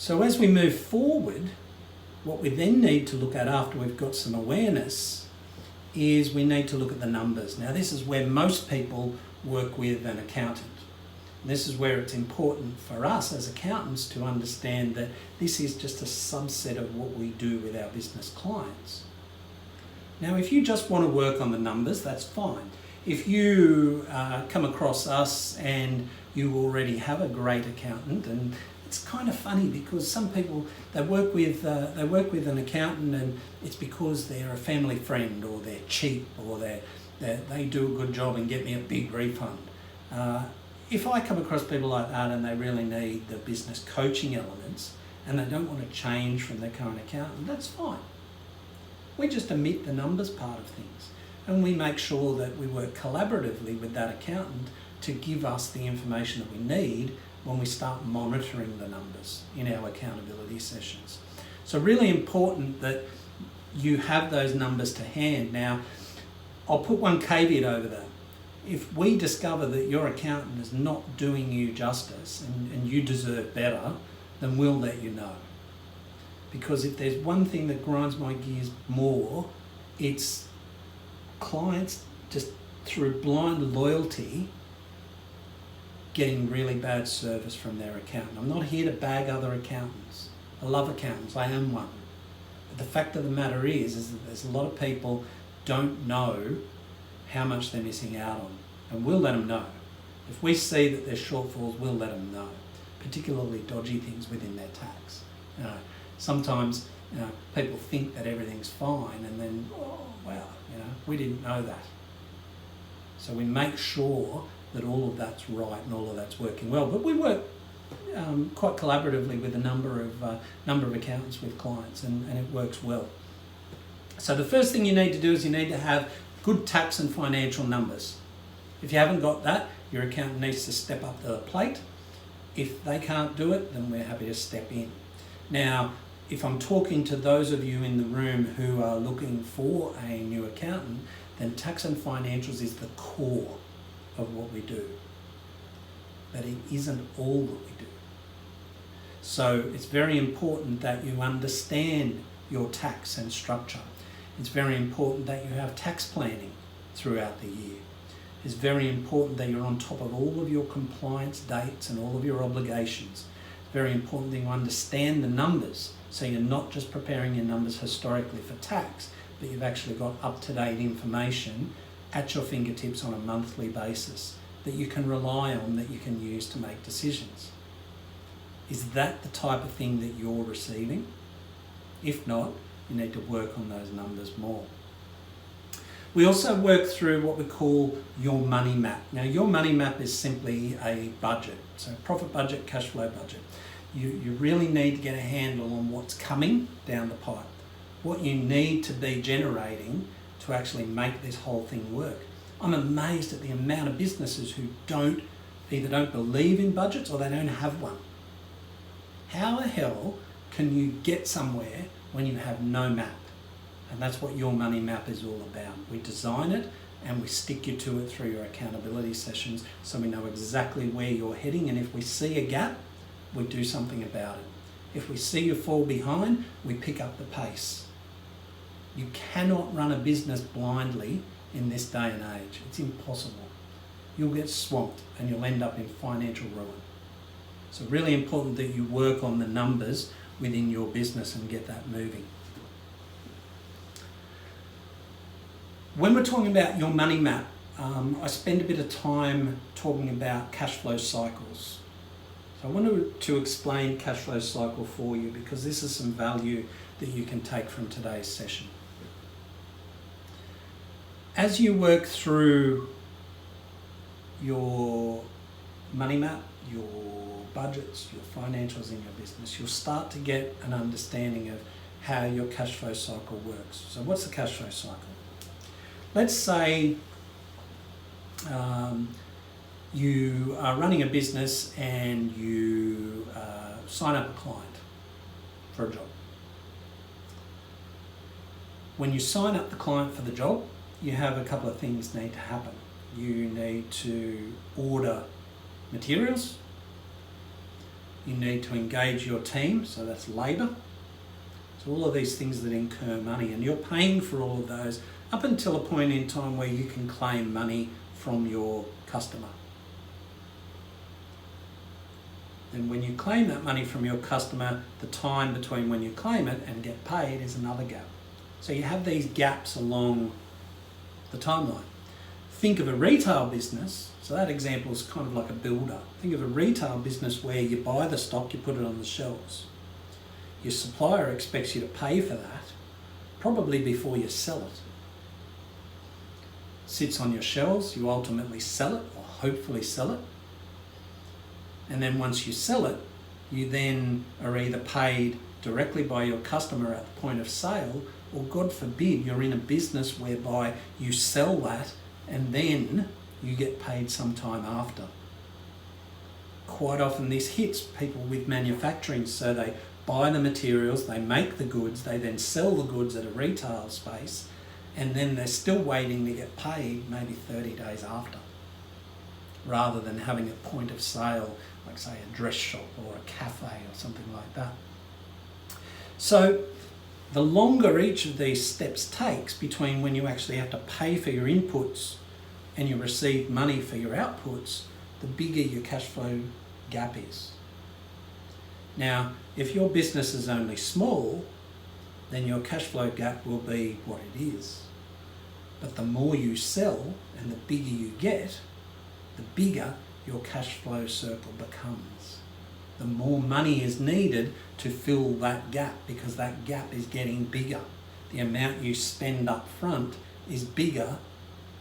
So as we move forward, what we then need to look at after we've got some awareness is we need to look at the numbers. Now this is where most people work with an accountant. This is where it's important for us as accountants to understand that this is just a subset of what we do with our business clients. Now, if you just want to work on the numbers, that's fine. If you come across us and you already have a great accountant, and it's kind of funny because some people, they work with an accountant and it's because they're a family friend or they're cheap or they do a good job and get me a big refund. If I come across people like that and they really need the business coaching elements and they don't want to change from their current accountant, that's fine. We just omit the numbers part of things and we make sure that we work collaboratively with that accountant to give us the information that we need when we start monitoring the numbers in our accountability sessions. So really important that you have those numbers to hand. Now, I'll put one caveat over that. If we discover that your accountant is not doing you justice and you deserve better, then we'll let you know. Because if there's one thing that grinds my gears more, it's clients just through blind loyalty getting really bad service from their accountant. I'm not here to bag other accountants. I love accountants, I am one. But the fact of the matter is that there's a lot of people don't know how much they're missing out on, and we'll let them know. If we see that there's shortfalls, we'll let them know, particularly dodgy things within their tax. Sometimes people think that everything's fine and then, oh, wow, we didn't know that. So we make sure that all of that's right and all of that's working well. But we work quite collaboratively with a number of accountants with clients, and it works well. So the first thing you need to do is you need to have good tax and financial numbers. If you haven't got that, your accountant needs to step up to the plate. If they can't do it, then we're happy to step in. Now, if I'm talking to those of you in the room who are looking for a new accountant, then tax and financials is the core of what we do. But it isn't all that we do. So it's very important that you understand your tax and structure. It's very important that you have tax planning throughout the year. It's very important that you're on top of all of your compliance dates and all of your obligations. It's very important that you understand the numbers, so you're not just preparing your numbers historically for tax, but you've actually got up-to-date information at your fingertips on a monthly basis that you can rely on, that you can use to make decisions. Is that the type of thing that you're receiving? If not, you need to work on those numbers more. We also work through what we call your money map. Now, your money map is simply a budget. So profit budget, cash flow budget. You really need to get a handle on what's coming down the pipe, what you need to be generating to actually make this whole thing work. I'm amazed at the amount of businesses who either don't believe in budgets or they don't have one. How the hell can you get somewhere when you have no map? And that's what your money map is all about. We design it and we stick you to it through your accountability sessions so we know exactly where you're heading, and if we see a gap, we do something about it. If we see you fall behind, we pick up the pace. You cannot run a business blindly in this day and age. It's impossible. You'll get swamped and you'll end up in financial ruin. So really important that you work on the numbers within your business and get that moving. When we're talking about your money map, I spend a bit of time talking about cash flow cycles. So I wanted to explain cash flow cycle for you because this is some value that you can take from today's session. As you work through your money map, your budgets, your financials in your business, you'll start to get an understanding of how your cash flow cycle works. So what's the cash flow cycle? Let's say you are running a business and you sign up a client for a job. When you sign up the client for the job, you have a couple of things need to happen. You need to order materials, You need to engage your team, so that's labour. So all of these things that incur money, and you're paying for all of those up until a point in time where you can claim money from your customer. And when you claim that money from your customer, the time between when you claim it and get paid is another gap. So you have these gaps along the timeline. Think of a retail business. So that example is kind of like a builder. Think of a retail business where you buy the stock, you put it on the shelves. Your supplier expects you to pay for that, probably before you sell it. Sits on your shelves, you ultimately sell it, or hopefully sell it. And then once you sell it, you then are either paid directly by your customer at the point of sale, or God forbid, you're in a business whereby you sell that and then you get paid sometime after. Quite often this hits people with manufacturing, so they buy the materials, they make the goods, they then sell the goods at a retail space, and then they're still waiting to get paid maybe 30 days after, rather than having a point of sale, like say a dress shop or a cafe or something like that. So the longer each of these steps takes between when you actually have to pay for your inputs and you receive money for your outputs, the bigger your cash flow gap is. Now, if your business is only small, then your cash flow gap will be what it is. But the more you sell and the bigger you get, the bigger your cash flow circle becomes. The more money is needed to fill that gap, because that gap is getting bigger. The amount you spend up front is bigger.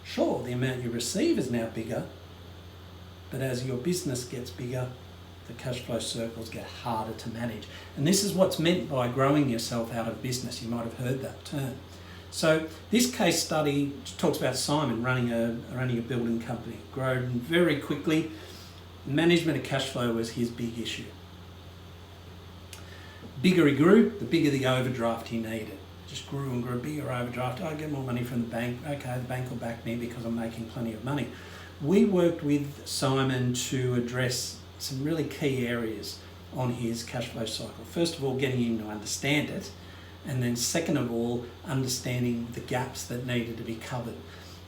Sure, the amount you receive is now bigger, but as your business gets bigger, the cash flow circles get harder to manage. And this is what's meant by growing yourself out of business. You might have heard that term. So this case study talks about Simon running a building company, grown very quickly. Management of cash flow was his big issue. Bigger he grew, the bigger the overdraft he needed. Just grew and grew, bigger overdraft. I get more money from the bank. Okay, the bank will back me because I'm making plenty of money. We worked with Simon to address some really key areas on his cash flow cycle. First of all, getting him to understand it, and then second of all, understanding the gaps that needed to be covered.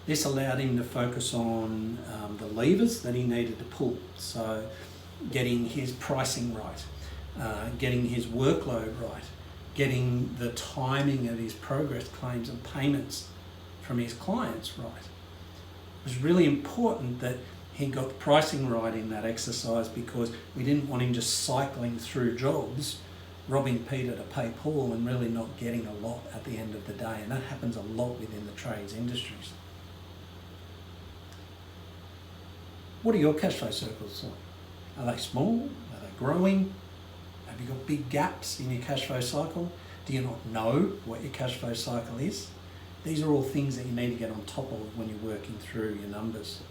This allowed him to focus on the levers that he needed to pull. So getting his pricing right, getting his workload right, getting the timing of his progress claims and payments from his clients right. It was really important that he got the pricing right in that exercise, because we didn't want him just cycling through jobs, robbing Peter to pay Paul, and really not getting a lot at the end of the day. And that happens a lot within the trades industries. What are your cash flow circles like? Are they small? Are they growing? Have you got big gaps in your cash flow cycle? Do you not know what your cash flow cycle is? These are all things that you need to get on top of when you're working through your numbers.